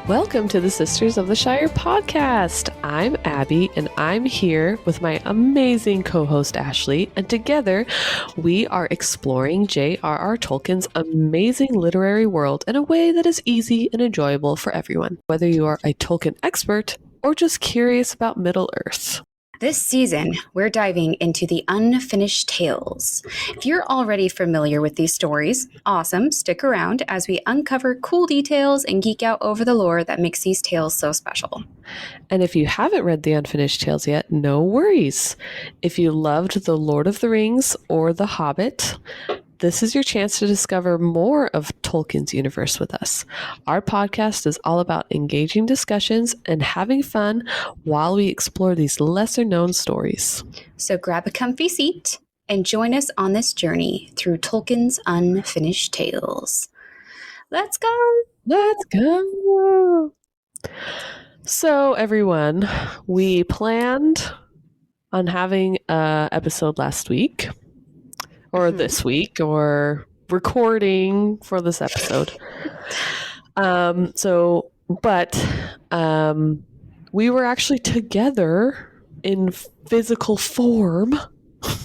Welcome to the Sisters of the Shire podcast. I'm Abby, and I'm here with my amazing co-host Ashley, and together we are exploring J.R.R. Tolkien's amazing literary world in a way that is easy and enjoyable for everyone, whether you are a Tolkien expert or just curious about Middle-earth. This season, we're diving into the unfinished tales. If you're already familiar with these stories, awesome, stick around as we uncover cool details and geek out over the lore that makes these tales so special. And if you haven't read the unfinished tales yet, no worries. If you loved The Lord of the Rings or The Hobbit, this is your chance to discover more of Tolkien's universe with us. Our podcast is all about engaging discussions and having fun while we explore these lesser-known stories. So grab a comfy seat and join us on this journey through Tolkien's unfinished tales. Let's go! Let's go! So, everyone, we planned on having an episode last week. Or this week, or recording for this episode. We were actually together in physical form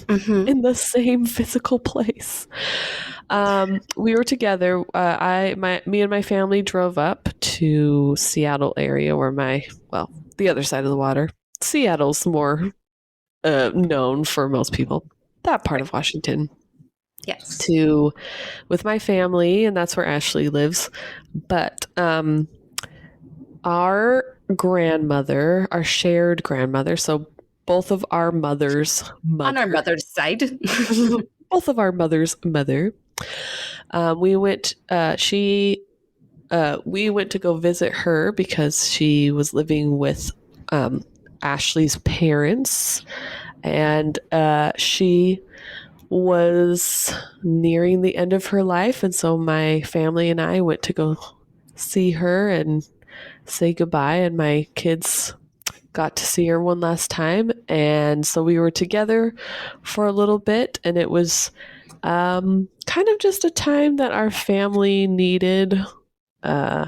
in the same physical place. We were together. Me and my family drove up to Seattle area where the other side of the water. Seattle's more known for most people. That part of Washington. Yes. With my family, and that's where Ashley lives. But our grandmother, our shared grandmother, so both of our mother's mother. On our mother's side. Both of our mother's mother. We went to go visit her because she was living with Ashley's parents. And she was nearing the end of her life. And so my family and I went to go see her and say goodbye. And my kids got to see her one last time. And so we were together for a little bit. And it was kind of just a time that our family needed. So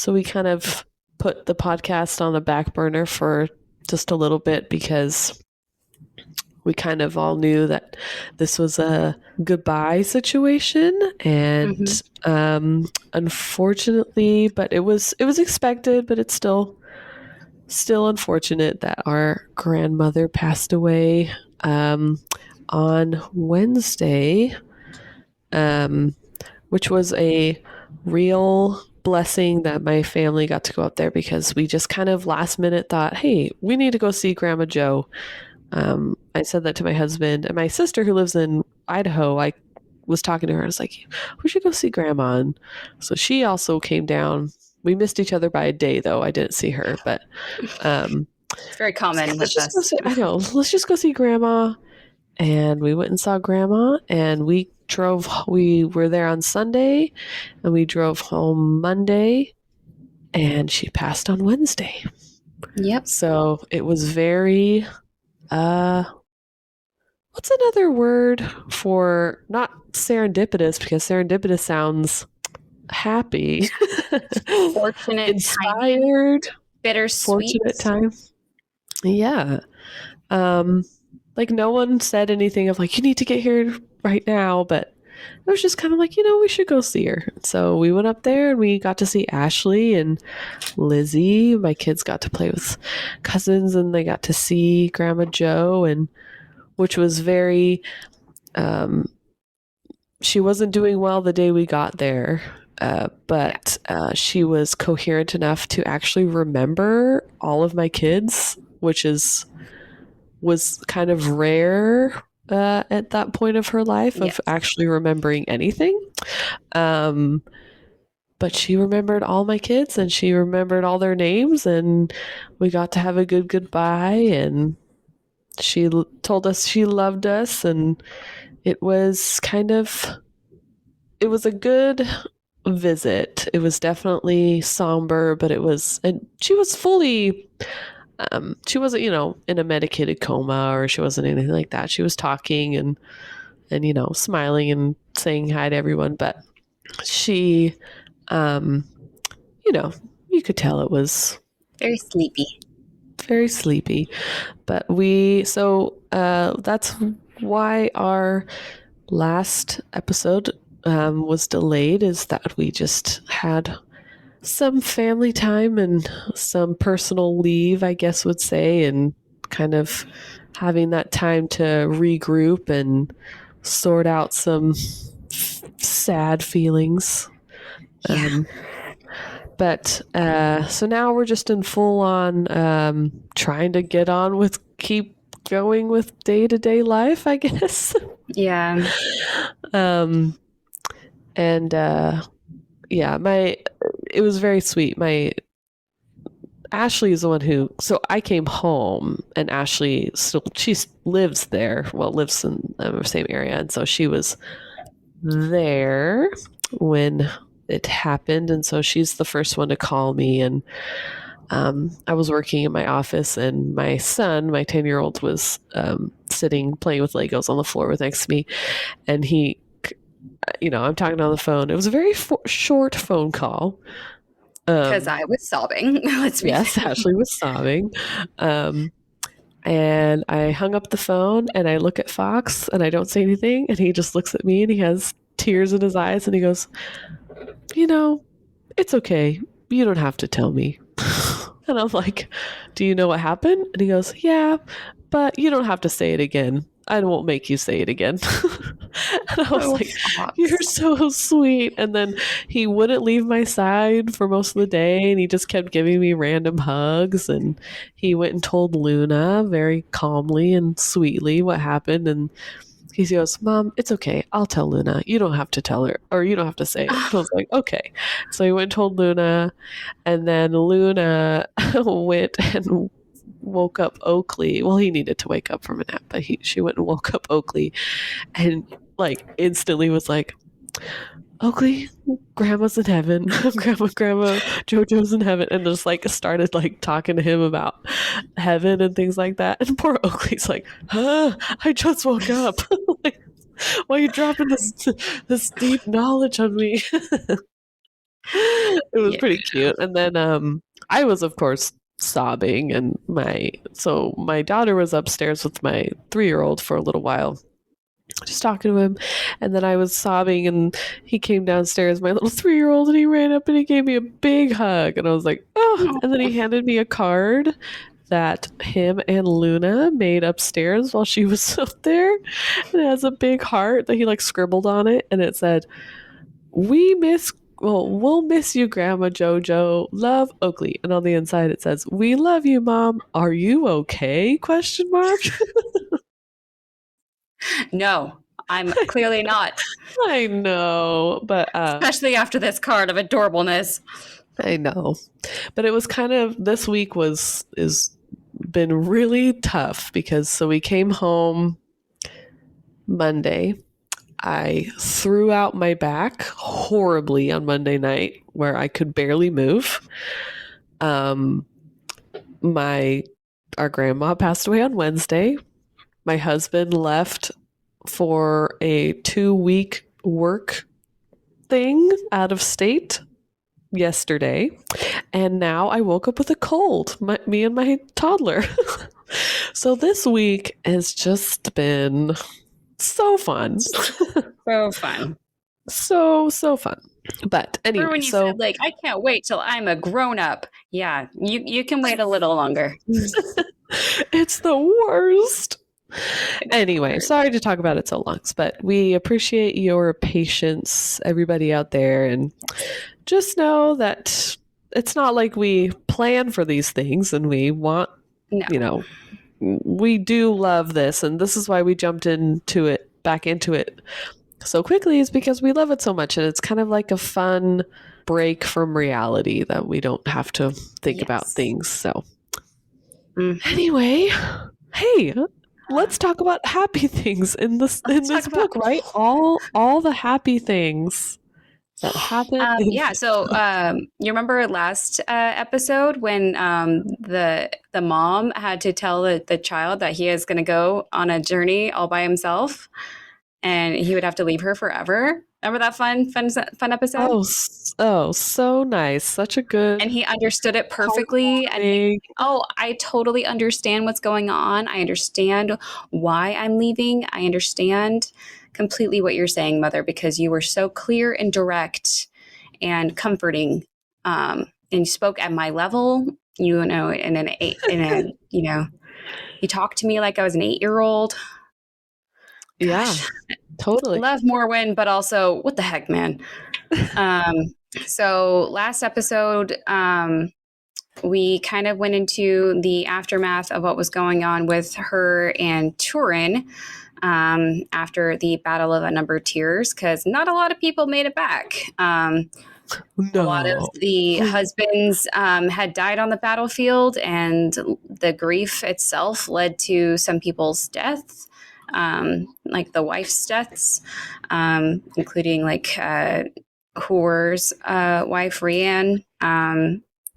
we kind of put the podcast on the back burner for just a little bit because we kind of all knew that this was a goodbye situation, and unfortunately, but it was expected, but it's still unfortunate that our grandmother passed away on Wednesday, which was a real blessing that my family got to go up there because we just kind of last minute thought, hey, we need to go see Grandma Jo. I said that to my husband and my sister who lives in Idaho. I was talking to her. I was like, we should go see Grandma. And so she also came down. We missed each other by a day, though. I didn't see her, but very common with us. I know. Let's just go see Grandma. And we went and saw Grandma, and we were there on Sunday, and we drove home Monday, and she passed on Wednesday. Yep. So it was very... what's another word for not serendipitous, because serendipitous sounds happy. Fortunate, inspired, bittersweet. Fortunate time. Yeah. Like no one said anything of like, you need to get here right now, but it was just kind of like, we should go see her. So we went up there and we got to see Ashley and Lizzie. My kids got to play with cousins and they got to see Grandma Jo, and which was very, she wasn't doing well the day we got there, but she was coherent enough to actually remember all of my kids, which was kind of rare at that point of her life of actually remembering anything. But she remembered all my kids and she remembered all their names, and we got to have a good goodbye, and she told us she loved us, and it was a good visit. It was definitely somber, but and she was fully, she wasn't, in a medicated coma, or she wasn't anything like that. She was talking and smiling and saying hi to everyone, but she, you could tell it was Very sleepy. very sleepy. But that's why our last episode was delayed, is that we just had some family time and some personal leave, I guess would say, and kind of having that time to regroup and sort out some sad feelings. Yeah. But so now we're just in full on trying to keep going with day-to-day life, I guess. Yeah. um, and yeah, it was very sweet. Ashley is the one so I came home, and Ashley she lives there, lives in the same area. And so she was there when it happened. And so she's the first one to call me. And I was working in my office, and my son, my 10-year-old, was sitting playing with Legos on the floor next to me. And I'm talking on the phone. It was a very short phone call. Because I was sobbing. Let's be fair. Ashley was sobbing. And I hung up the phone, and I look at Fox, and I don't say anything. And he just looks at me, and he has tears in his eyes, and he goes, it's okay. You don't have to tell me. And I'm like, do you know what happened? And he goes, yeah, but you don't have to say it again. I won't make you say it again. And I was like, Fox. you're so sweet. And then he wouldn't leave my side for most of the day, and he just kept giving me random hugs. And he went and told Luna very calmly and sweetly what happened. And he goes, Mom, it's okay. I'll tell Luna. You don't have to tell her, or you don't have to say it. And I was like, okay. So he went and told Luna, and then Luna went and woke up Oakley. Well, he needed to wake up from a nap, but she went and woke up Oakley, and like instantly was like, Oakley, Grandma's in heaven. Grandma, JoJo's in heaven. And just like started like talking to him about heaven and things like that. And poor Oakley's like, I just woke up. Like, why are you dropping this deep knowledge on me? It was pretty cute. And then I was, of course, sobbing, and my daughter was upstairs with my 3-year-old for a little while, just talking to him. And then I was sobbing, and he came downstairs, my little 3-year-old, and he ran up and he gave me a big hug. And I was like, oh. And then he handed me a card that him and Luna made upstairs while she was up there. And it has a big heart that he like scribbled on it, and it said, we'll miss you, Grandma JoJo. Love, Oakley. And on the inside it says, we love you, Mom. Are you okay? ? No, I'm clearly not. I know, but especially after this card of adorableness. I know, but it was kind of, this week is been really tough, because so we came home Monday. I threw out my back horribly on Monday night, where I could barely move. Our grandma passed away on Wednesday. My husband left for a 2-week work thing out of state yesterday. And now I woke up with a cold, me and my toddler. So this week has just been so fun. So fun. So fun. But anyway, when you said, like, I can't wait till I'm a grown-up. Yeah, you can wait a little longer. It's the worst. Anyway, sorry to talk about it so long, but we appreciate your patience, everybody out there, and just know that it's not like we plan for these things, and we want, we do love this, and this is why we jumped back into it so quickly, is because we love it so much, and it's kind of like a fun break from reality that we don't have to think about things. So anyway, hey, let's talk about happy things in this book, right? All the happy things that happen. So you remember last episode when the mom had to tell the child that he is going to go on a journey all by himself, and he would have to leave her forever. Remember that fun episode? Oh, so nice. Such a And good, he understood it perfectly. And heartwarming. I totally understand what's going on. I understand why I'm leaving. I understand completely what you're saying, Mother, because you were so clear and direct and comforting. And you spoke at my level, you talked to me like I was an 8-year-old. Yeah, Gosh, totally. love Morwen, but also what the heck, man. Um, so last episode, we kind of went into the aftermath of what was going on with her and Turin after the Battle of Unnumbered Tears, because not a lot of people made it back. A lot of No. the husbands had died on the battlefield, and the grief itself led to some people's deaths, like the wife's deaths, including like Hor's wife, Rianne.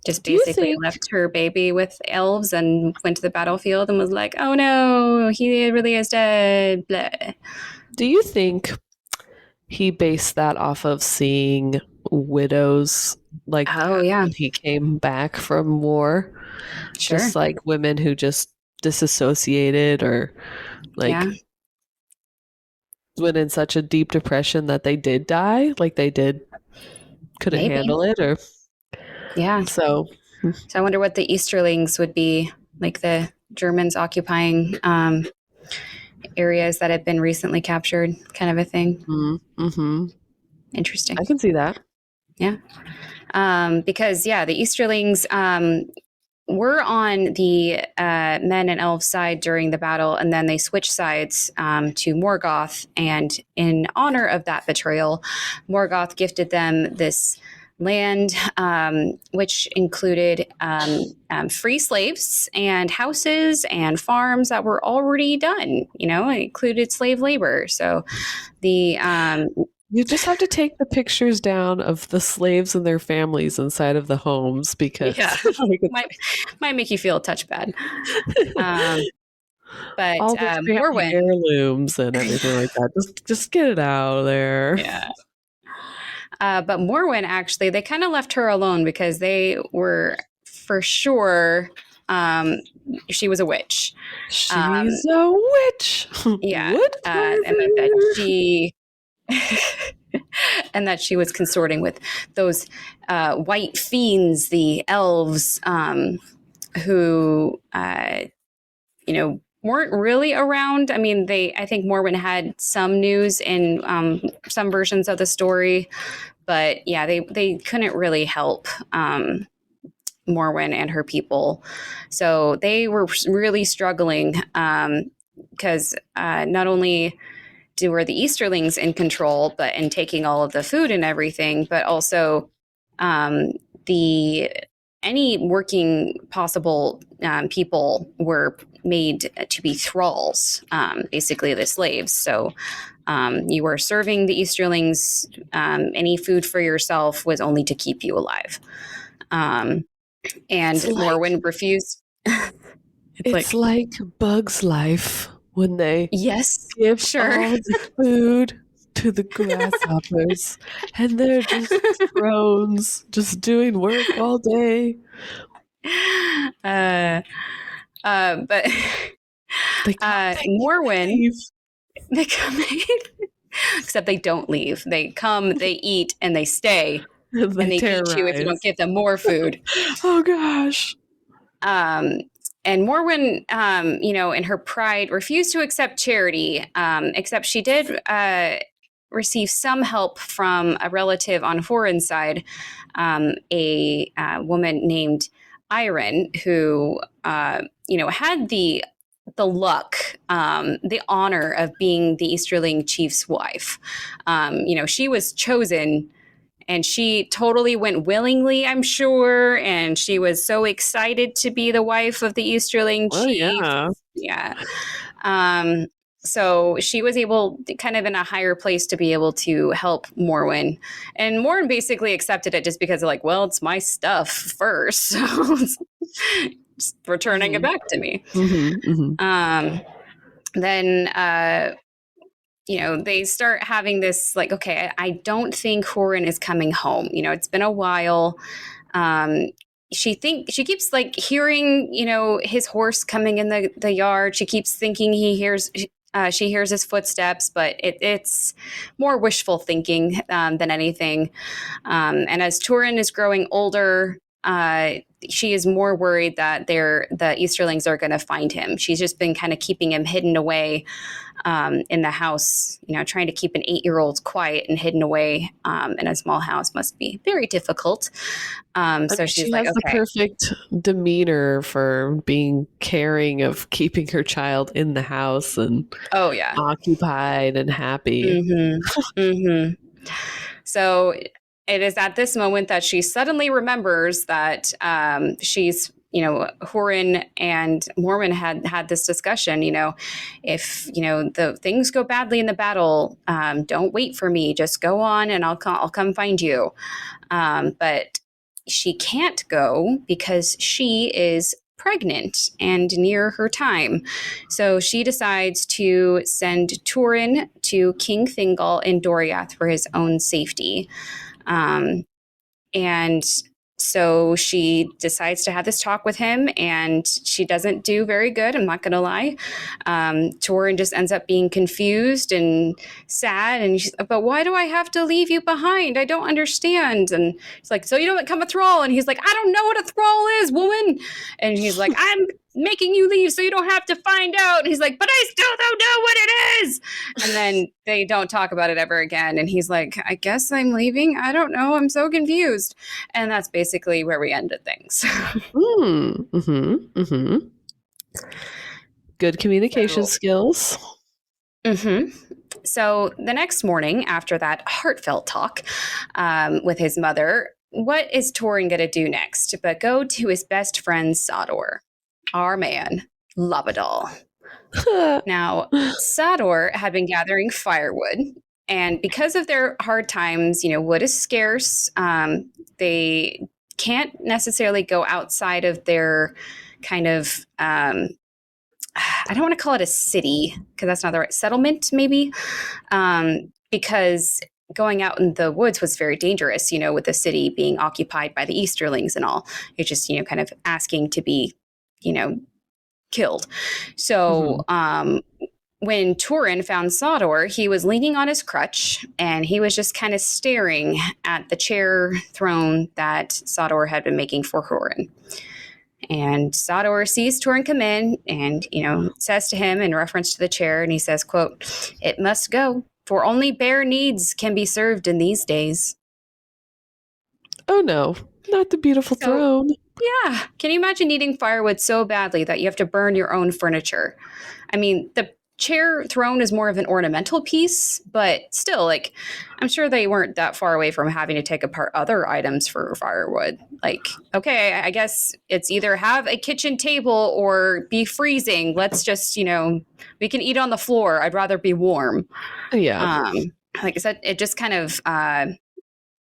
Just Do you basically think left her baby with elves and went to the battlefield and was like, oh no, he really is dead. Blah. do you think he based that off of seeing widows like Oh, yeah, when he came back from war? sure. Just like women who just disassociated or like Yeah, went in such a deep depression that they did die, like they did couldn't maybe. handle it or Yeah. so So I wonder what the Easterlings would be, like the Germans occupying areas that have been recently captured, kind of a thing. mm-hmm. Interesting. I can see that. Yeah. Because, yeah, the Easterlings were on the men and elves side during the battle, and then they switched sides to Morgoth. And in honor of that betrayal, Morgoth gifted them this land, which included free slaves and houses and farms that were already done. You know, it included slave labor. So the You just have to take the pictures down of the slaves and their families inside of the homes because yeah, might make you feel a touch bad. But all the family Morwen, heirlooms and everything like that. Just get it out of there. yeah. But Morwen, actually, they kind of left her alone because they were for sure she was a witch. She's a witch. Yeah, Wood and and that she was consorting with those white fiends, the elves, who weren't really around. I mean, I think Morwen had some news in some versions of the story, but yeah, they couldn't really help Morwen and her people. So they were really struggling because not only were the Easterlings in control, but in taking all of the food and everything, but also the any working possible people were made to be thralls, basically the slaves. So you were serving the Easterlings. Any food for yourself was only to keep you alive. And Morwen refused. It's like Bug's Life when they Yes, give sure. all the food to the grasshoppers and they're just drones just doing work all day. But They come, they Morwen, leave. they come, except they don't leave. They come, they eat, and they stay, And and they beat you if you don't give them more food. Oh gosh. And Morwen, in her pride, refused to accept charity, except she did receive some help from a relative on Hurin's side, a woman named Iron, who had the luck, the honor of being the Easterling chief's wife. She was chosen. And she totally went willingly, I'm sure. And she was so excited to be the wife of the Easterling chief. Yeah. Yeah. So she was able, kind of in a higher place, to be able to help Morwen. And Morwen basically accepted it just because, like, well, it's my stuff first. So just returning it back to me. Mm-hmm, mm-hmm. Then they start having this like, okay, I don't think Hurin is coming home. It's been a while. Um, she keeps like hearing, his horse coming in the yard. She keeps thinking she hears his footsteps, but it's more wishful thinking than anything. And as Turin is growing older, she is more worried that the Easterlings are going to find him. She's just been kind of keeping him hidden away in the house. Trying to keep an 8-year-old quiet and hidden away in a small house must be very difficult. I So mean, she's she like, has the okay, perfect demeanor for being caring of keeping her child in the house and oh yeah, occupied and happy. mm-hmm, mm-hmm. So it is at this moment that she suddenly remembers that she's, Hurin and Morwen had this discussion. If the things go badly in the battle, don't wait for me. Just go on, and I'll come find you. But she can't go because she is pregnant and near her time. So she decides to send Turin to King Thingol in Doriath for his own safety. Um, and so she decides to have this talk with him, and she doesn't do very good. I'm not going to lie. Torin just ends up being confused and sad. And she's, but why do I have to leave you behind? I don't understand. And she's like, so you don't become a thrall? And he's like, I don't know what a thrall is, woman. And he's like, I'm making you leave so you don't have to find out. And he's like, but I still don't know what it is. And then they don't talk about it ever again. And he's like, I guess I'm leaving. I don't know. I'm so confused. And that's basically where we ended things. Mm-hmm. Good communication skills. Mm-hmm. So the next morning, after that heartfelt talk with his mother, what is Torin going to do next but go to his best friend Sador, our man, Labadal. Now, Sador had been gathering firewood, and because of their hard times, wood is scarce. They can't necessarily go outside of their kind of I don't want to call it a city because that's not the right settlement, maybe, because going out in the woods was very dangerous, with the city being occupied by the Easterlings and all. It's just, kind of asking to be, killed. So when Turin found Sador, he was leaning on his crutch and he was just kind of staring at the chair throne that Sador had been making for Hurin. And Sador sees Turin come in and, says to him in reference to the chair, and he says, quote, "It must go, for only bare needs can be served in these days." Oh no, not the beautiful throne. Yeah. Can you imagine needing firewood so badly that you have to burn your own furniture? I mean, the chair throne is more of an ornamental piece, but still, like, I'm sure they weren't that far away from having to take apart other items for firewood. Like, okay, I guess it's either have a kitchen table or be freezing. Let's just, we can eat on the floor. I'd rather be warm. Yeah. Like I said, it just kind of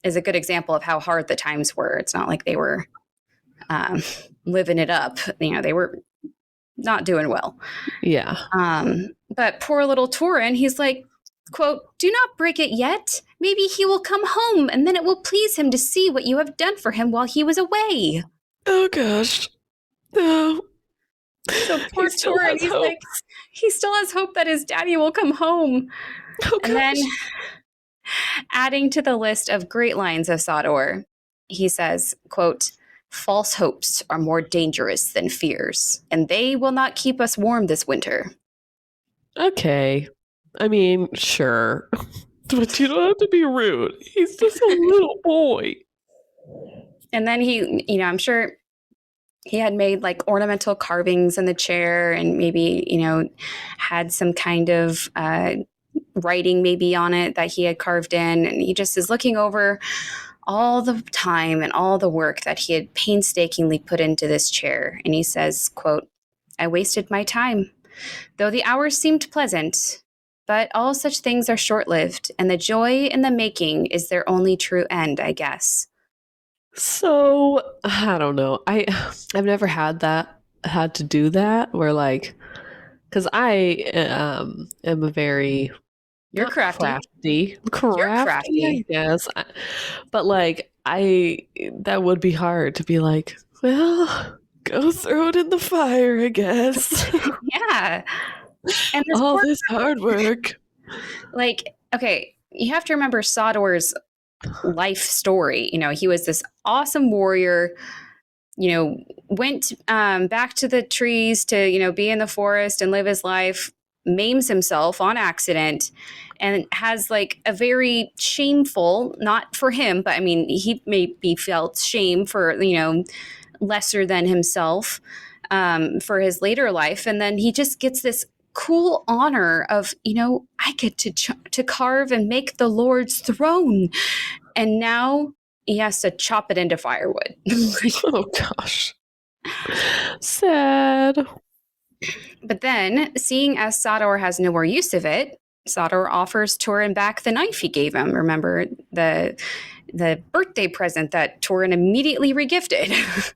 is a good example of how hard the times were. It's not like they were living it up. They were not doing well. Yeah. But poor little Turin, he's like, quote, "Do not break it yet. Maybe he will come home, and then it will please him to see what you have done for him while he was away." Oh gosh. No. So poor Turin, he's like, he still has hope that his daddy will come home. Oh, and then adding to the list of great lines of Sador, he says, quote, "False hopes are more dangerous than fears, and they will not keep us warm this winter." Okay. I mean, sure. But you don't have to be rude. He's just a little boy. And then he, I'm sure he had made like ornamental carvings in the chair and maybe, had some kind of writing maybe on it that he had carved in. And he just is looking over all the time and all the work that he had painstakingly put into this chair. And he says, quote, "I wasted my time, though the hours seemed pleasant. But all such things are short-lived, and the joy in the making is their only true end, I guess." So, I don't know. I've never had to do that where like, because I am a very You're Not crafty. crafty. You're Crafty, I crafty. guess. But like, that would be hard to be like, well, go throw it in the fire, I guess. Yeah. And this All poor, this hard work. like, okay, you have to remember Sador's life story. He was this awesome warrior, went back to the trees to, be in the forest and live his life, maims himself on accident, and has like a very shameful, not for him, but I mean, he maybe felt shame for, lesser than himself for his later life. And then he just gets this cool honor of, I get to carve and make the Lord's throne. And now he has to chop it into firewood. Oh gosh. Sad. But then, seeing as Sador has no more use of it, Sador offers Turin back the knife he gave him. Remember the birthday present that Turin immediately regifted.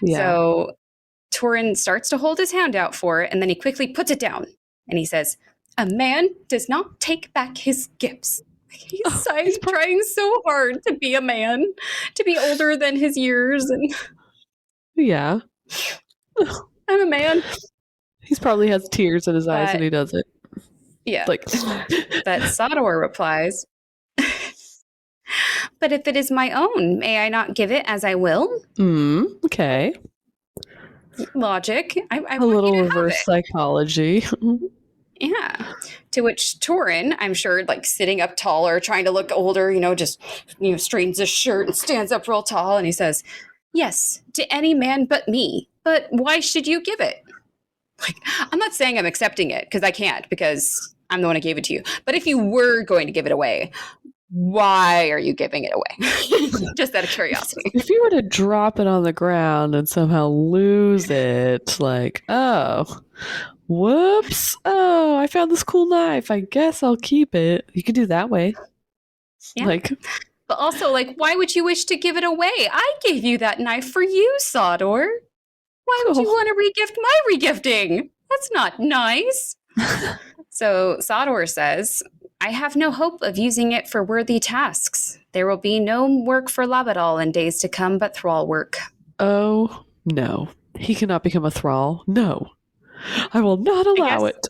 Yeah. So Turin starts to hold his hand out for it, and then he quickly puts it down. And he says, "A man does not take back his gifts." He's trying so hard to be a man, to be older than his years. And yeah. I'm a man. He's probably has tears in his eyes when he does it. Yeah. Like, but Sador replies, "But if it is my own, may I not give it as I will?" Okay. Logic. I A little reverse psychology. Yeah. To which Turin, I'm sure, like sitting up taller, trying to look older, just, straightens his shirt and stands up real tall. And he says, "Yes, to any man but me. But why should you give it?" Like, I'm not saying I'm accepting it because I can't, because I'm the one who gave it to you. But if you were going to give it away, why are you giving it away? Just out of curiosity. If you were to drop it on the ground and somehow lose it, like, oh, whoops. Oh, I found this cool knife. I guess I'll keep it. You could do that way. Yeah. Like, but also, like, why would you wish to give it away? I gave you that knife for you, Sador. Why would you want to regift my regifting? That's not nice. So Sador says, "I have no hope of using it for worthy tasks. There will be no work for Labadal in days to come but thrall work." Oh, no. He cannot become a thrall. No. I will not allow it.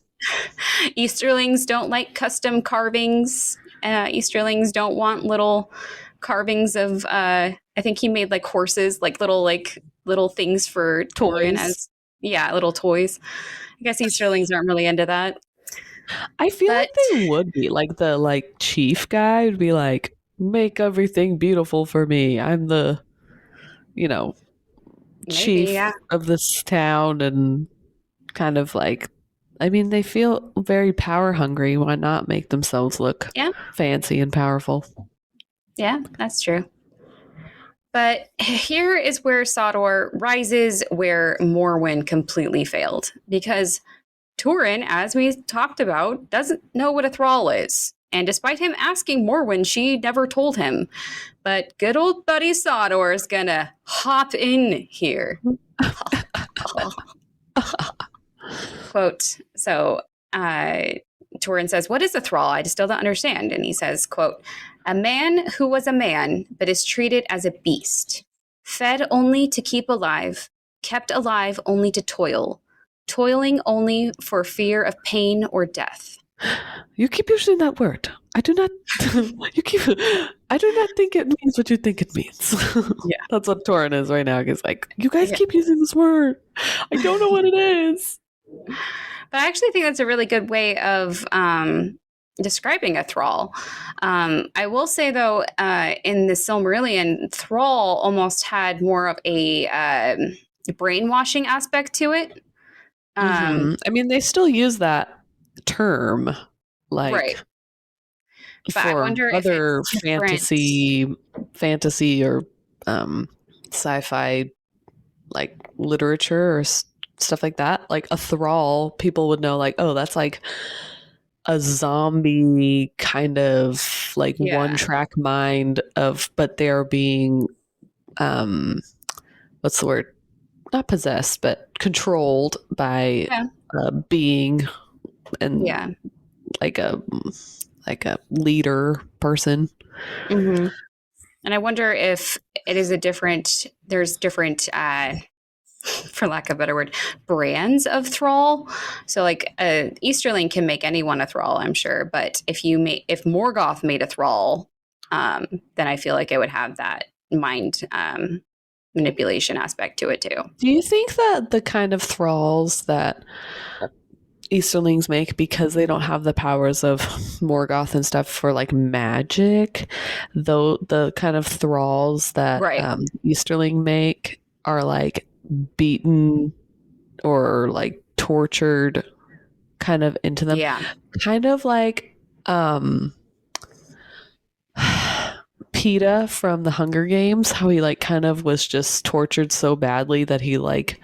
Easterlings don't like custom carvings. Easterlings don't want little carvings of, I think he made like horses, like little things for Turin as, little toys. I guess Easterlings aren't really into that. I feel like they would be. Like the chief guy would be like, make everything beautiful for me. I'm the, chief of this town, and kind of like, I mean, they feel very power hungry. Why not make themselves look fancy and powerful? Yeah, that's true. But here is where Sador rises where Morwen completely failed. Because Turin, as we talked about, doesn't know what a thrall is. And despite him asking Morwen, she never told him. But good old buddy Sador is gonna hop in here. Quote, so Turin says, "What is a thrall? I still don't understand." And he says, quote, "A man who was a man, but is treated as a beast. Fed only to keep alive, kept alive only to toil, toiling only for fear of pain or death." You keep using that word. I do not. I do not think it means what you think it means. Yeah, that's what Turin is right now. He's like, you guys keep using this word. I don't know what it is. But I actually think that's a really good way of describing a thrall. I will say, though, in the Silmarillion, thrall almost had more of a brainwashing aspect to it. I mean, they still use that term, like, right. But for I wonder other if fantasy or sci-fi, like literature or stuff like that. Like a thrall, people would know, like, oh, that's like a zombie kind of like one-track mind of, but they're being, what's the word? Not possessed, but controlled by a being. And like a leader person. Mm-hmm. And I wonder if it is there's different, for lack of a better word, brands of thrall. So like Easterling can make anyone a thrall, I'm sure. But if Morgoth made a thrall, then I feel like it would have that mind manipulation aspect to it too. Do you think that the kind of thralls that Easterlings make, because they don't have the powers of Morgoth and stuff for like magic, though the kind of thralls that Right. Easterling make are like beaten or like tortured kind of into them, Yeah. kind of like PETA from the Hunger Games, how he like kind of was just tortured so badly that he like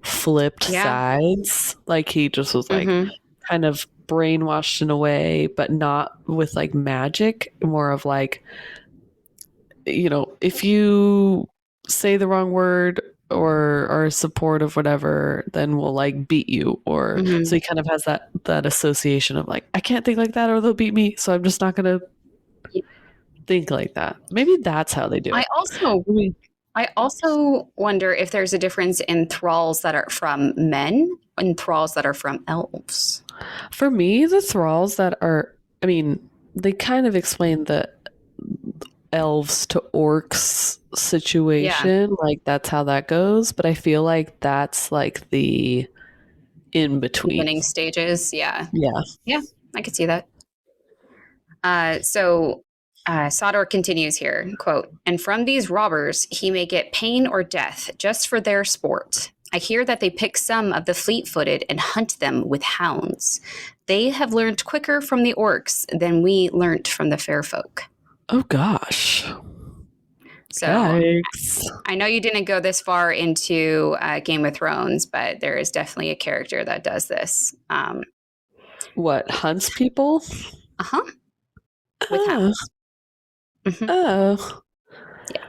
flipped Yeah. sides. Like he just was like Mm-hmm. kind of brainwashed in a way, but not with like magic, more of like, if you say the wrong word or are supportive, whatever, then we'll like beat you. Or Mm-hmm. so he kind of has that association of like, I can't think like that or they'll beat me. So I'm just not gonna think like that. Maybe that's how they do I it. also I mean, I also wonder if there's a difference in thralls that are from men and thralls that are from elves. for me, the thralls that are, I mean, they kind of explain the elves to orcs Yeah. situation. Like that's how that goes. But I feel like that's like the in between. Beginning stages. Yeah. Yeah. Yeah. I could see that. So Sador continues here, quote, and from these robbers he may get pain or death just for their sport. I hear that they pick some of the fleet-footed and hunt them with hounds. They have learned quicker from the orcs than we learnt from the fair folk. Oh gosh. So Yikes. I know you didn't go this far into Game of Thrones, but there is definitely a character that does this. What, hunts people? Uh-huh. With Oh, hounds. Mhm. oh, Yeah.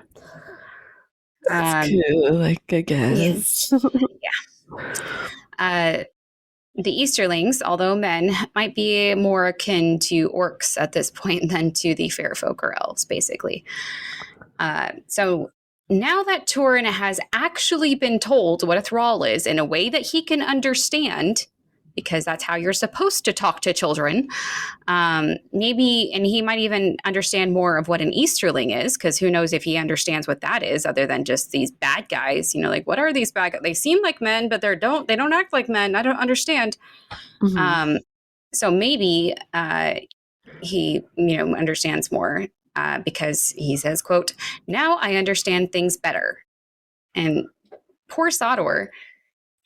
that's Um, cool, like, I yeah. guess. Uh, the Easterlings, although men, might be more akin to orcs at this point than to the fair folk or elves, basically. So now that Turin has actually been told what a thrall is in a way that he can understand, because that's how you're supposed to talk to children, maybe, and he might even understand more of what an Easterling is, because who knows if he understands what that is, other than just these bad guys. Like, what are these bad guys? They seem like men, but they don't act like men. I don't understand. Mhm. So maybe he understands more, because he says, quote, now I understand things better. And poor Sador,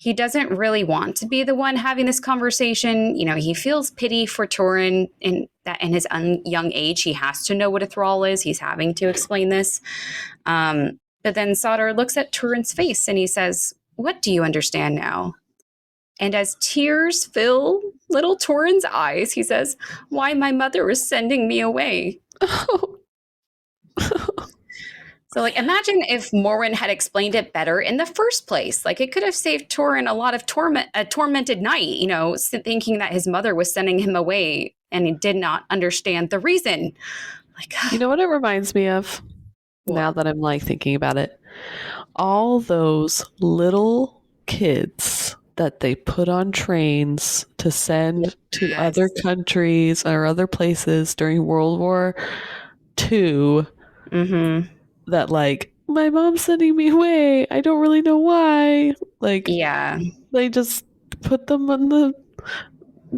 he doesn't really want to be the one having this conversation. He feels pity for Turin in that in his young age, he has to know what a thrall is. He's having to explain this. But then Sador looks at Turin's face and he says, what do you understand now? And as tears fill little Turin's eyes, he says, why my mother is sending me away. Oh. So, imagine if Morwen had explained it better in the first place. It could have saved Turin a lot of a tormented night, thinking that his mother was sending him away and he did not understand the reason. You know what it reminds me of? Now that I'm thinking about it? All those little kids that they put on trains to send to other countries or other places during World War II. Mm-hmm. That my mom's sending me away. I don't really know why. Yeah. They just put them on the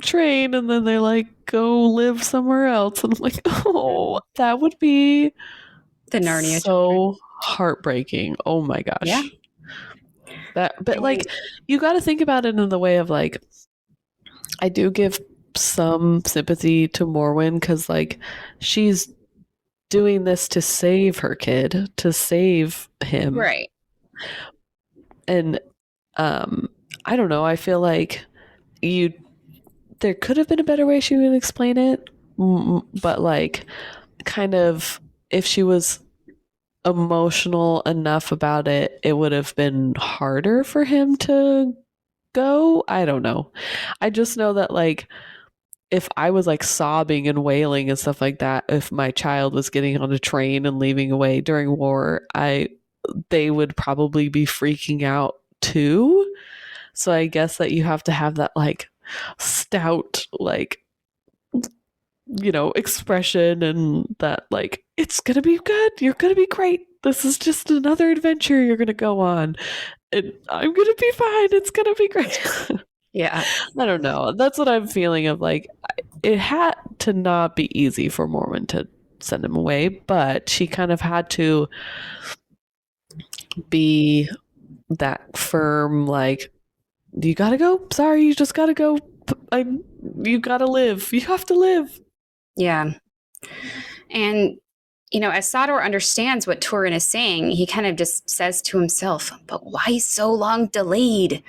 train and then they're like, go live somewhere else. And I'm like, oh, that would be the Narnia so heartbreaking. Oh my gosh. Yeah. But you got to think about it in the way of I do give some sympathy to Morwen because she's doing this to save her kid, to save him. Right. And I don't know, I feel like there could have been a better way she would explain it, but kind of if she was emotional enough about it, it would have been harder for him to go. I don't know. I just know that if I was like sobbing and wailing and stuff like that, if my child was getting on a train and leaving away during war, they would probably be freaking out too. So I guess that you have to have that like stout, like, expression, and that like, it's gonna be good, you're gonna be great, this is just another adventure you're gonna go on, and I'm gonna be fine, it's gonna be great. Yeah. I don't know. That's what I'm feeling of like, it had to not be easy for Morwen to send him away, but she kind of had to be that firm, like, you gotta go. Sorry, you just gotta go. You gotta live. You have to live. Yeah. And, as Sador understands what Turin is saying, he kind of just says to himself, but why so long delayed?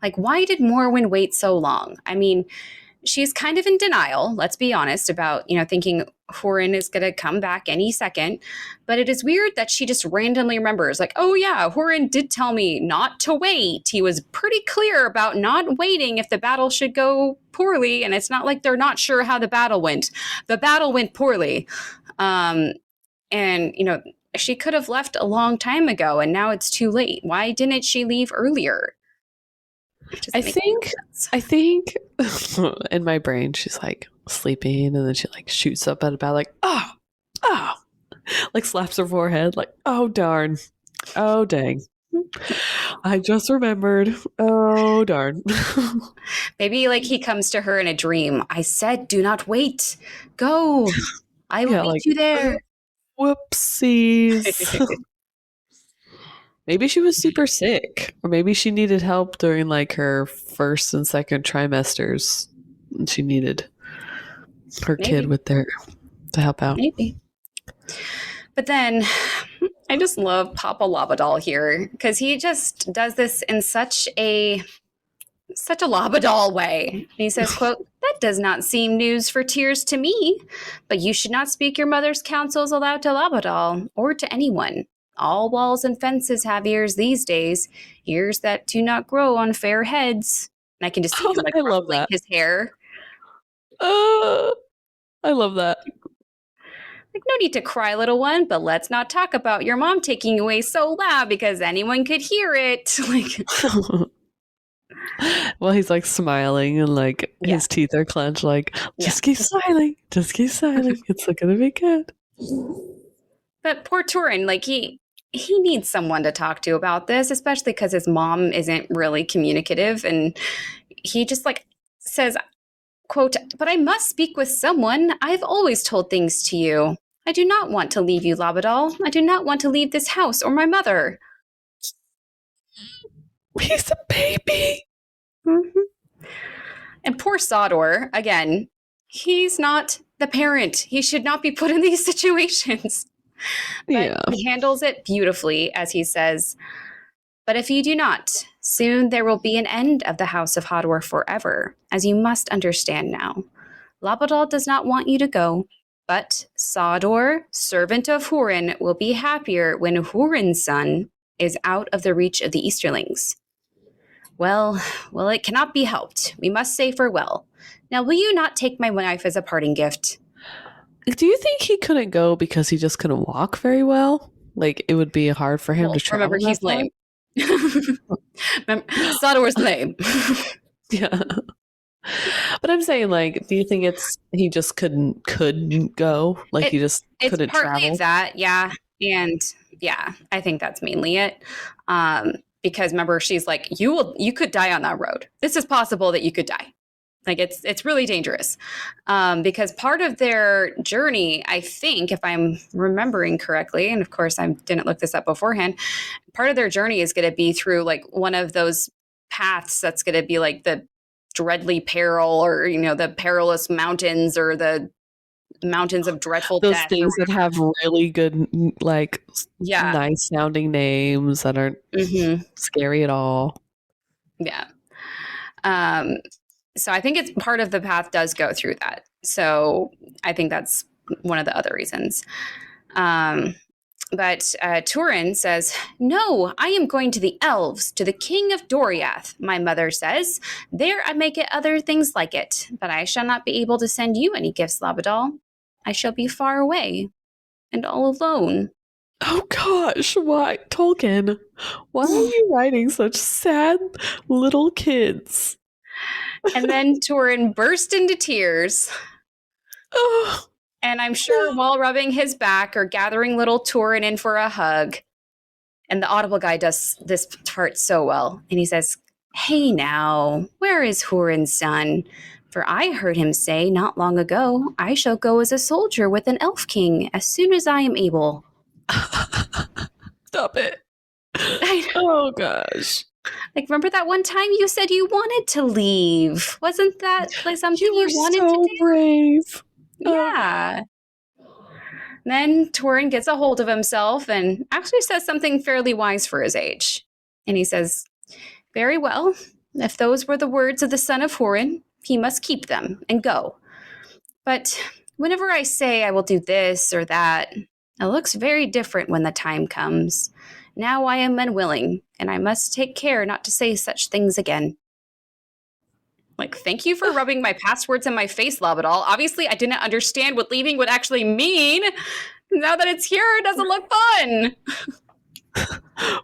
Like, why did Morwen wait so long? I mean, she's kind of in denial, let's be honest, about, thinking Hurin is going to come back any second. But it is weird that she just randomly remembers, like, oh yeah, Hurin did tell me not to wait. He was pretty clear about not waiting if the battle should go poorly. And it's not like they're not sure how the battle went. The battle went poorly. And, she could have left a long time ago and now it's too late. Why didn't she leave earlier? I think in my brain she's like sleeping, and then she like shoots up at about like, oh, like slaps her forehead like, oh darn, oh dang, I just remembered, oh darn. Maybe like he comes to her in a dream. I said, do not wait. Go. I will Yeah, meet like, you there. whoopsies. Maybe she was super sick, or maybe she needed help during like her first and second trimesters, and she needed her kid with their to help out. Maybe. But then I just love Papa Labadal here because he just does this in such a Labadal way. And he says, quote, that does not seem news for tears to me, but you should not speak your mother's counsels aloud to Labadal or to anyone. All walls and fences have ears these days, ears that do not grow on fair heads. And I can just see him like I love ruffling that. his hair. I love that. Like, no need to cry, little one, but let's not talk about your mom taking you away so loud because anyone could hear it. Like, well, he's like smiling and like his teeth are clenched, like, just keep smiling. Just keep smiling. It's gonna be good. But poor Turin, like he needs someone to talk to about this, especially because his mom isn't really communicative. And he just like says, quote, but I must speak with someone. I've always told things to you. I do not want to leave you, Labadal. I do not want to leave this house or my mother. He's a baby. Mm-hmm. And poor Sador, again, he's not the parent. He should not be put in these situations. But he handles it beautifully, as he says, but if you do not, soon there will be an end of the House of Hador forever, as you must understand now. Labadal does not want you to go, but Sador, servant of Hurin, will be happier when Hurin's son is out of the reach of the Easterlings. Well, it cannot be helped. We must say farewell. Now, will you not take my wife as a parting gift? Do you think he couldn't go because he just couldn't walk very well? Like, it would be hard for him to travel. Remember, he's lame. Sador's lame. Yeah. But I'm saying, like, do you think he just couldn't go? Like, he just couldn't travel? It's partly that, yeah. And yeah, I think that's mainly it. Because remember, she's like, you could die on that road. This is possible that you could die. Like, it's really dangerous. Because part of their journey, I think, if I'm remembering correctly, and of course I didn't look this up beforehand, part of their journey is going to be through like one of those paths that's going to be like the Dreadly Peril, or the Perilous Mountains, or the Mountains of Dreadful Those Death. Those things that have really good, like, nice sounding names that aren't scary at all. Yeah. So I think it's part of the path does go through that. So I think that's one of the other reasons. But Turin says, "No, I am going to the elves, to the king of Doriath, my mother says. There I may get other things like it, but I shall not be able to send you any gifts, Labadal. I shall be far away and all alone." Oh gosh, why, Tolkien? Why are you writing such sad little kids? And then Turin burst into tears. Oh, And I'm sure while rubbing his back or gathering little Turin in for a hug, and the Audible guy does this part so well. And he says, "Hey now, where is Hurin's son? For I heard him say not long ago, I shall go as a soldier with an elf king as soon as I am able." stop it. Oh gosh. Like, remember that one time you said you wanted to leave? Wasn't that like something You were you wanted so to do? brave. Yeah. Then Turin gets a hold of himself and actually says something fairly wise for his age. And he says, "Very well. If those were the words of the son of Hurin, he must keep them and go. But whenever I say I will do this or that, it looks very different when the time comes. Now I am unwilling, and I must take care not to say such things again." Like, thank you for rubbing my passwords in my face, Labadal. Obviously, I didn't understand what leaving would actually mean. Now that it's here, it doesn't look fun.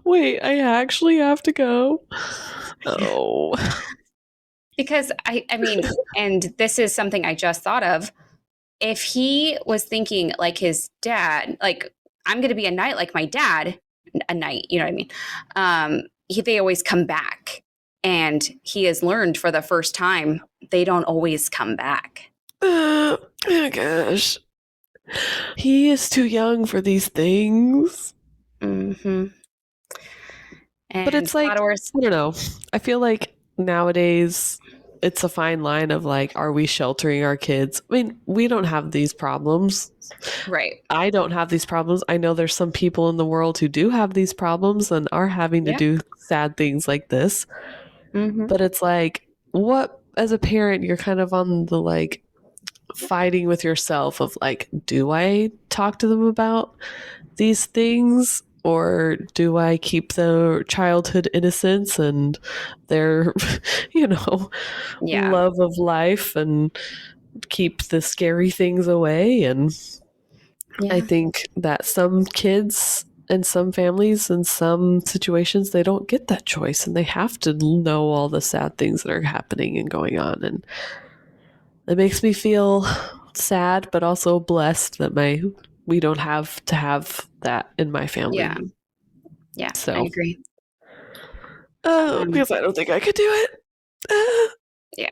Wait, I actually have to go? Oh. Because, I mean, and this is something I just thought of. If he was thinking like his dad, like, I'm going to be a knight like my dad, a knight, you know what I mean? They always come back. And he has learned for the first time, they don't always come back. Oh gosh. He is too young for these things. Mm-hmm. But it's like, I don't know. I feel like nowadays it's a fine line of like, are we sheltering our kids? I mean, we don't have these problems. Right. I don't have these problems. I know there's some people in the world who do have these problems and are having to do sad things like this. Mm-hmm. But it's like, what, as a parent, you're kind of on the like fighting with yourself of like, do I talk to them about these things? Or do I keep their childhood innocence and their, love of life and keep the scary things away? And I think that some kids and some families and some situations, they don't get that choice and they have to know all the sad things that are happening and going on. And it makes me feel sad, but also blessed that we don't have to have that in my family. Yeah, so I agree. Because I don't think I could do it. Yeah.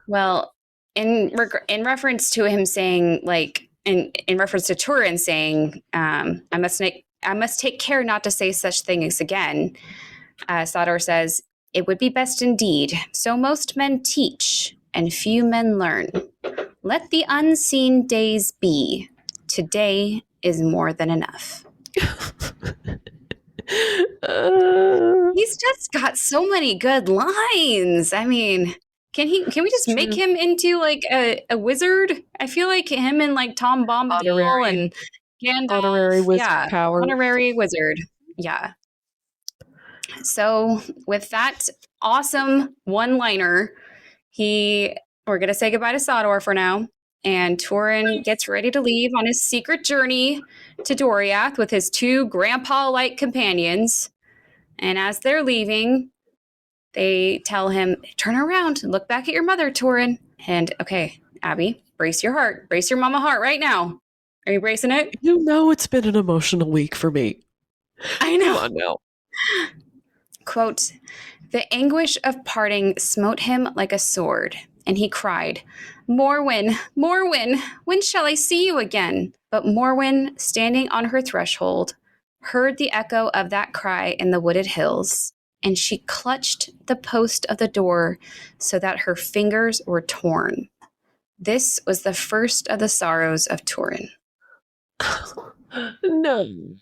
Well, in reference to him saying, like, in reference to Turin saying, I must take care not to say such things again. Sador says, "It would be best indeed. So most men teach, and few men learn. Let the unseen days be. Today is more than enough." He's just got so many good lines. I mean, can we just make him into like a wizard? I feel like him and like Tom Bombadil and Gandalf. Honorary wizard power. Honorary wizard. Yeah. So with that awesome one-liner, we're gonna say goodbye to Sador for now. And Turin gets ready to leave on his secret journey to Doriath with his two grandpa-like companions. And as they're leaving, they tell him, "Turn around and look back at your mother, Turin." And okay, Abby, brace your heart. Brace your mama heart right now. Are you bracing it? You know it's been an emotional week for me. I know. Come on now. Quote, "The anguish of parting smote him like a sword, and he cried, 'Morwen, Morwen, when shall I see you again?' But Morwen, standing on her threshold, heard the echo of that cry in the wooded hills, and she clutched the post of the door so that her fingers were torn. This was the first of the sorrows of Turin." No.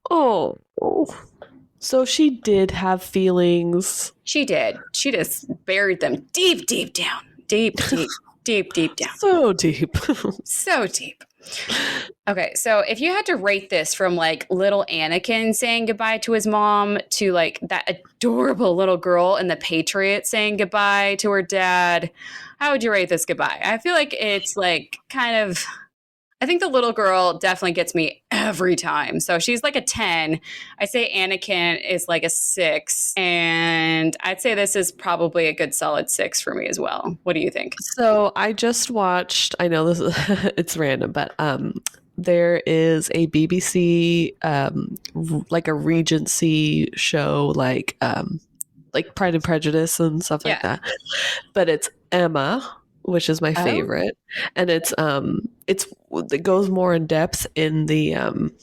Oh. So she did have feelings. She did. She just buried them deep, deep down. Deep, deep, deep, deep down. So deep. So deep. Okay, so if you had to rate this from like little Anakin saying goodbye to his mom to like that adorable little girl in The Patriot saying goodbye to her dad, how would you rate this goodbye? I feel like it's like kind of. I think the little girl definitely gets me every time. So she's like a 10. I'd say Anakin is like a 6. And I'd say this is probably a good solid 6 for me as well. What do you think? So I just watched. I know this is it's random, but there is a BBC like a Regency show, like Pride and Prejudice and stuff like Yeah. that. But it's Emma, which is my Oh, favorite, and it goes more in depth in the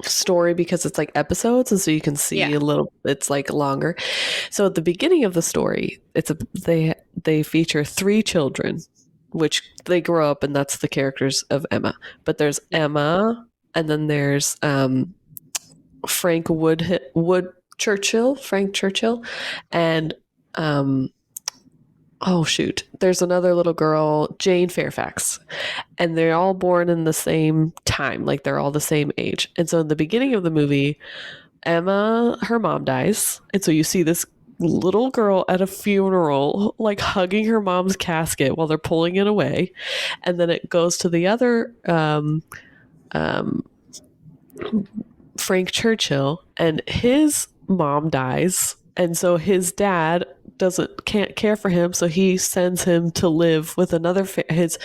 story because it's like episodes, and so you can see yeah. a little. It's like longer. So at the beginning of the story, they feature 3 children, which they grow up, and that's the characters of Emma. But there's Yeah. Emma, and then there's Frank Churchill, and um, oh shoot, there's another little girl, Jane Fairfax, and they're all born in the same time, like they're all the same age. And so in the beginning of the movie, Emma, her mom dies, and so you see this little girl at a funeral like hugging her mom's casket while they're pulling it away, and then it goes to the other um, Frank Churchill, and his mom dies, and so his dad can't care for him, so he sends him to live with his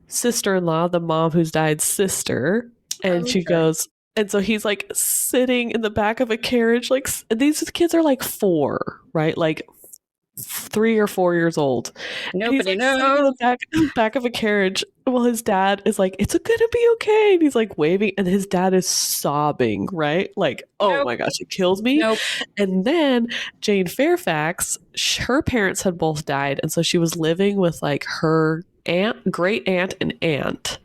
sister-in-law, the mom who's died's sister, and she Okay. goes. And so he's like sitting in the back of a carriage, like these kids are like 4, right? Like 3 or 4 years old, and he's Nobody like sitting in the knows. back of a carriage while his dad is like, "It's gonna be okay," and he's like waving, and his dad is sobbing, right? Like, oh Nope. my gosh, it kills me. Nope. And then Jane Fairfax, her parents had both died, and so she was living with like her great aunt, and aunt,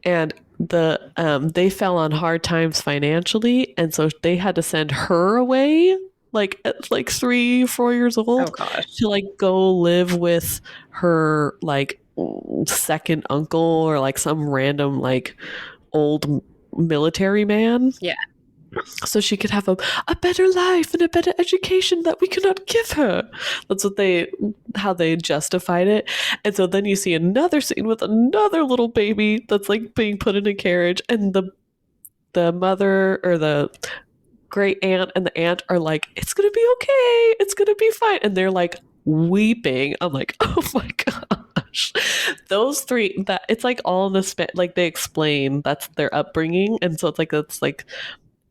and they fell on hard times financially, and so they had to send her away like at like 3 4 years Oh old gosh. to like go live with her like second uncle or like some random like old military man Yeah. so she could have a better life and a better education that we cannot give her. That's how they justified it. And so then you see another scene with another little baby that's like being put in a carriage, and the mother or the great aunt and the aunt are like, "It's gonna be okay, it's gonna be fine," and they're like weeping. I'm like, oh my gosh. Those three, that it's like all in the like they explain that's their upbringing, and so it's like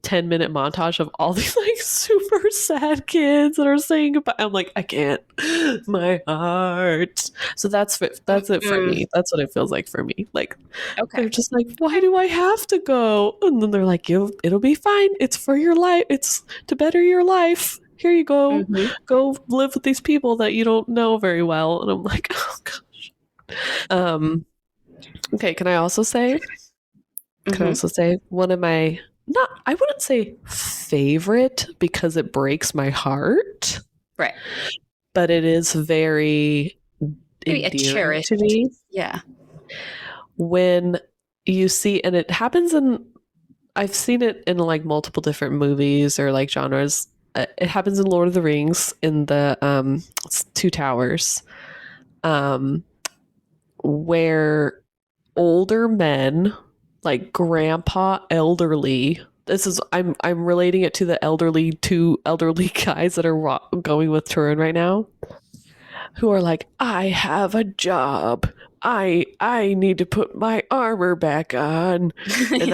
10-minute montage of all these like super sad kids that are saying goodbye. I'm like, I can't. My heart. So that's it for Mm, me. That's what it feels like for me. Like okay. they're just like, why do I have to go? And then they're like, it'll be fine. It's for your life. It's to better your life. Here you go. Mm-hmm. Go live with these people that you don't know very well. And I'm like, oh gosh. Okay, can I Mm-hmm. also say one of my, not, I wouldn't say favorite because it breaks my heart, Right. but it is very Maybe a endearing to cherished. me Yeah. when you see, and it happens I've seen it in like multiple different movies or like genres. It happens in Lord of the Rings in the Two Towers, um, where older men, like grandpa elderly. This is I'm relating it to the two elderly guys that are going with Turin right now, who are like, I have a job. I need to put my armor back on, and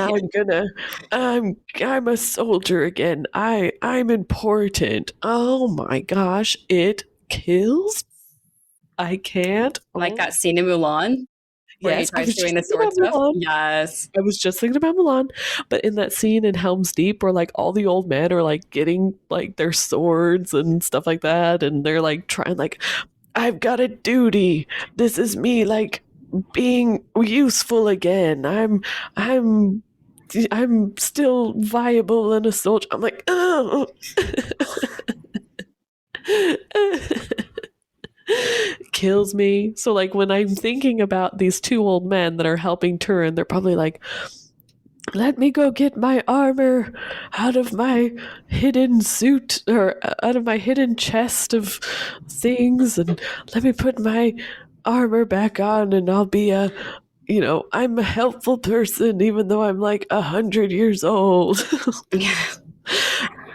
I'm a soldier again. I'm important. Oh my gosh, it kills. I can't. Like Oh that scene in Mulan where he yes, I tries was doing just the thinking sword about stuff. Mulan. Yes. I was just thinking about Mulan, but in that scene in Helm's Deep where like all the old men are like getting like their swords and stuff like that, and they're like trying like, I've got a duty. This is me like being useful again. I'm still viable and a soldier. I'm like, oh. Kills me. So like when I'm thinking about these two old men that are helping Turin, they're probably like, let me go get my armor out of my hidden suit or out of my hidden chest of things, and let me put my armor back on, and I'll be I'm a helpful person even though I'm like 100 years old. Yeah.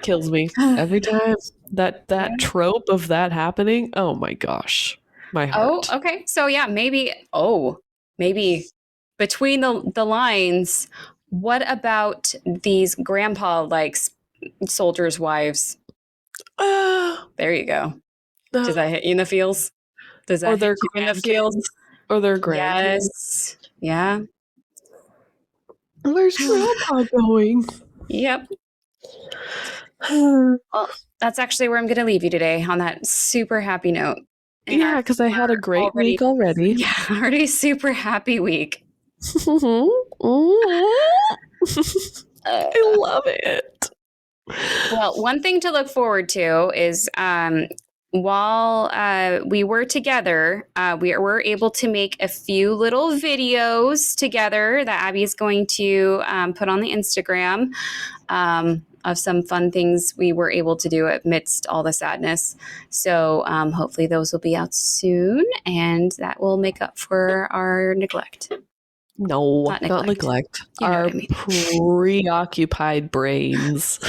Kills me every time. That trope of that happening. Oh my gosh, my Oh, heart. okay. So yeah, maybe between the lines, what about these grandpa like soldiers' wives? Ah, There you go. Does no. that hit you in the feels? Does Or that hit their you in the feels? grandkids. Or their grandkids. Yes. Yeah. Where's Grandpa going? Yep. Well, that's actually where I'm going to leave you today on that super happy note. In our Yeah, because I had a great already, week already. yeah, already super happy week. Uh, I love it. well, one thing to look forward to is while we were together, we were able to make a few little videos together that Abby is going to put on the Instagram of some fun things we were able to do amidst all the sadness. So hopefully those will be out soon, and that will make up for our neglect. No, Not not neglect. neglect. You know what Our I mean. preoccupied brains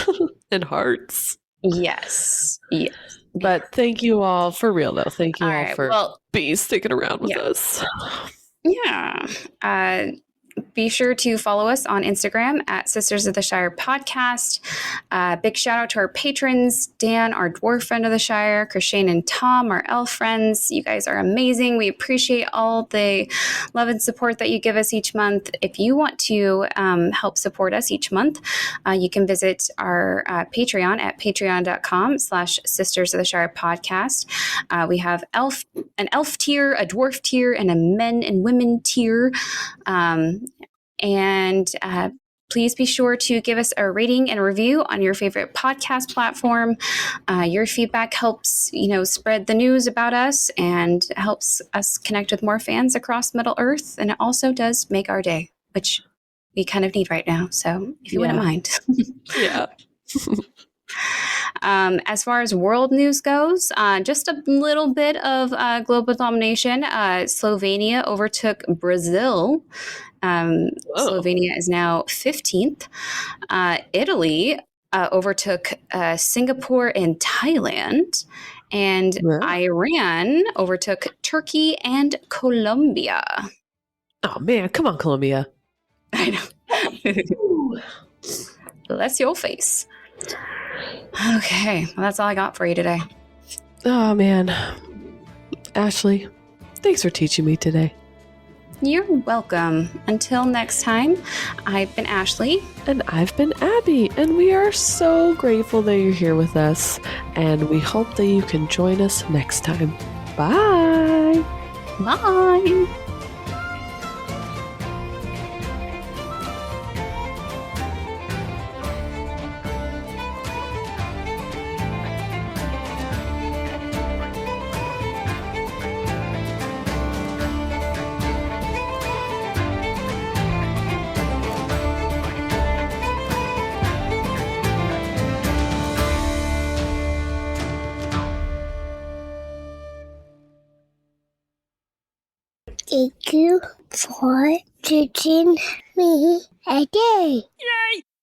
and hearts. Yes. Yes. But thank you all, for real though. Thank All you all right. for Well, sticking around with yeah. us. Yeah. Be sure to follow us on Instagram at Sisters of the Shire Podcast. Big shout out to our patrons, Dan, our dwarf friend of the Shire, Christiane and Tom, our elf friends. You guys are amazing. We appreciate all the love and support that you give us each month. If you want to help support us each month, you can visit our Patreon at patreon.com/Sisters of the Shire Podcast. We have an elf tier, a dwarf tier, and a men and women tier. And please be sure to give us a rating and review on your favorite podcast platform. Your feedback helps, spread the news about us and helps us connect with more fans across Middle Earth. And it also does make our day, which we kind of need right now. So if you wouldn't mind. Yeah. As far as world news goes, just a little bit of global domination. Slovenia overtook Brazil. Slovenia is now 15th. Italy overtook Singapore and Thailand. And Yeah. Iran overtook Turkey and Colombia. Oh man, come on, Colombia. I know. Bless your face. Okay, well, that's all I got for you today. Oh man. Ashley, thanks for teaching me today. You're welcome. Until next time, I've been Ashley. And I've been Abby, and we are so grateful that you're here with us, and we hope that you can join us next time. Bye! Bye! Thank you for teaching me a day. Yay!